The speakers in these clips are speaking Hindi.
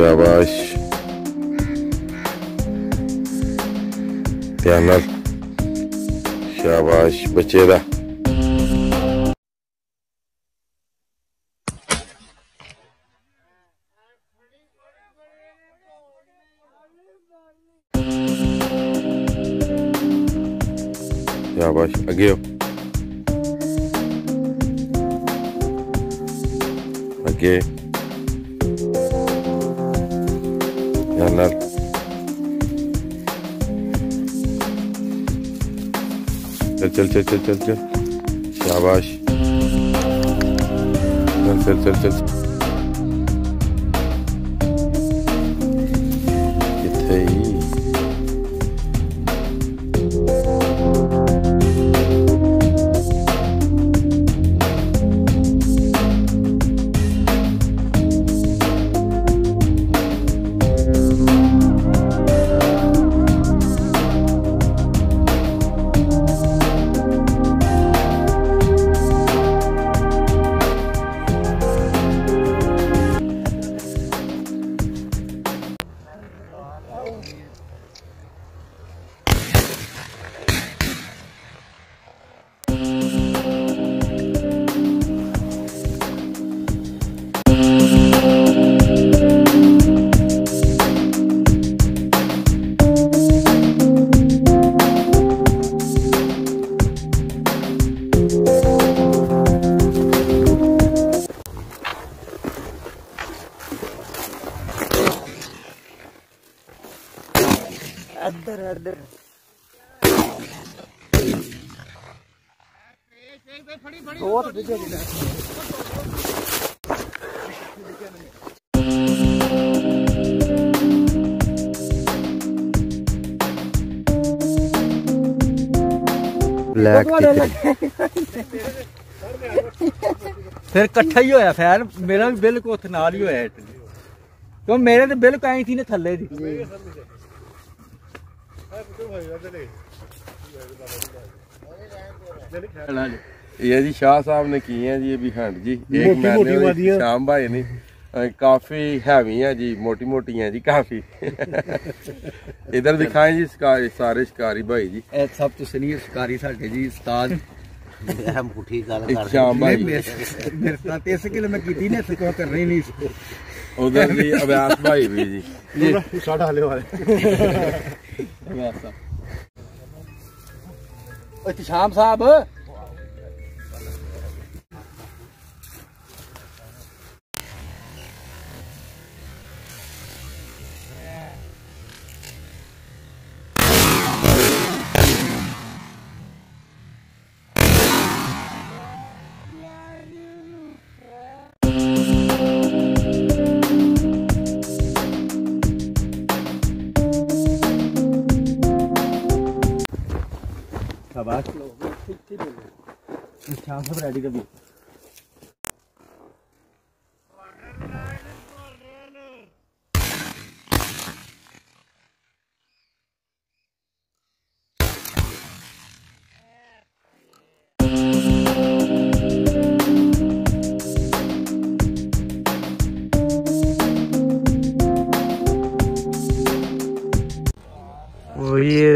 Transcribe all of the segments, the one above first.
शाबाश, ध्यान नाल, शाबाश बच्चे दा। शाबाश, अगे हो, अगे, ध्यान नाल, चल चल चल चल चल चल, शाबाश, चल चल चल चल, किथे ही इधर बहुत पीछे ब्लैक फिर कट्ठा ही होया फैन मेरा भी बिल्कुल उत्थे नाल ही होया क्यों मेरे तो बिल्कुल आई थी ने थल्ले दी ये जी शाह साहब ने की है जी ये भी हैंड जी एक मैंने शाम भाई ने काफी हैवी है जी मोटी मोटी है जी काफी इधर दिखाएं जी शिकारी सारे शिकारी भाई जी सब तो सीनियर शिकारी साडे जी उस्ताद मुठी गल कर शाम भाई मेरे साथ इस किलो मैं कीती ने इसको करनी नहीं उधर भी अभ्यास भाई भी जी साढ़ा हाले वाले शाम साहब शाम सब रेडी कर दी ये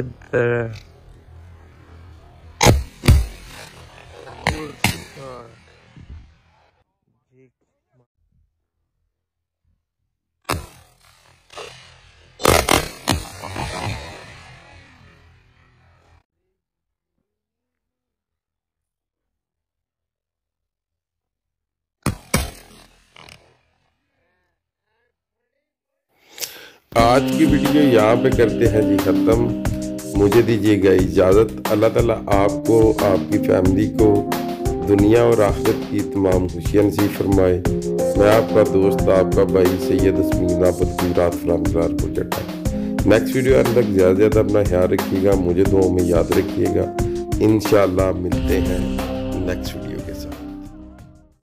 आज की वीडियो यहाँ पे करते हैं जी ख़त्म। मुझे दीजिएगा इजाज़त। अल्लाह ताला आपको आपकी फैमिली को दुनिया और आखिरत की तमाम खुशियाँ नसीब फरमाए। मैं आपका दोस्त आपका भाई सैयद अस्मीन आपको जटा। नेक्स्ट वीडियो आने तक ज़्यादा से ज़्यादा अपना ख्याल रखिएगा, मुझे दुआओं में याद रखिएगा। इंशाअल्लाह मिलते हैं नेक्स्ट वीडियो।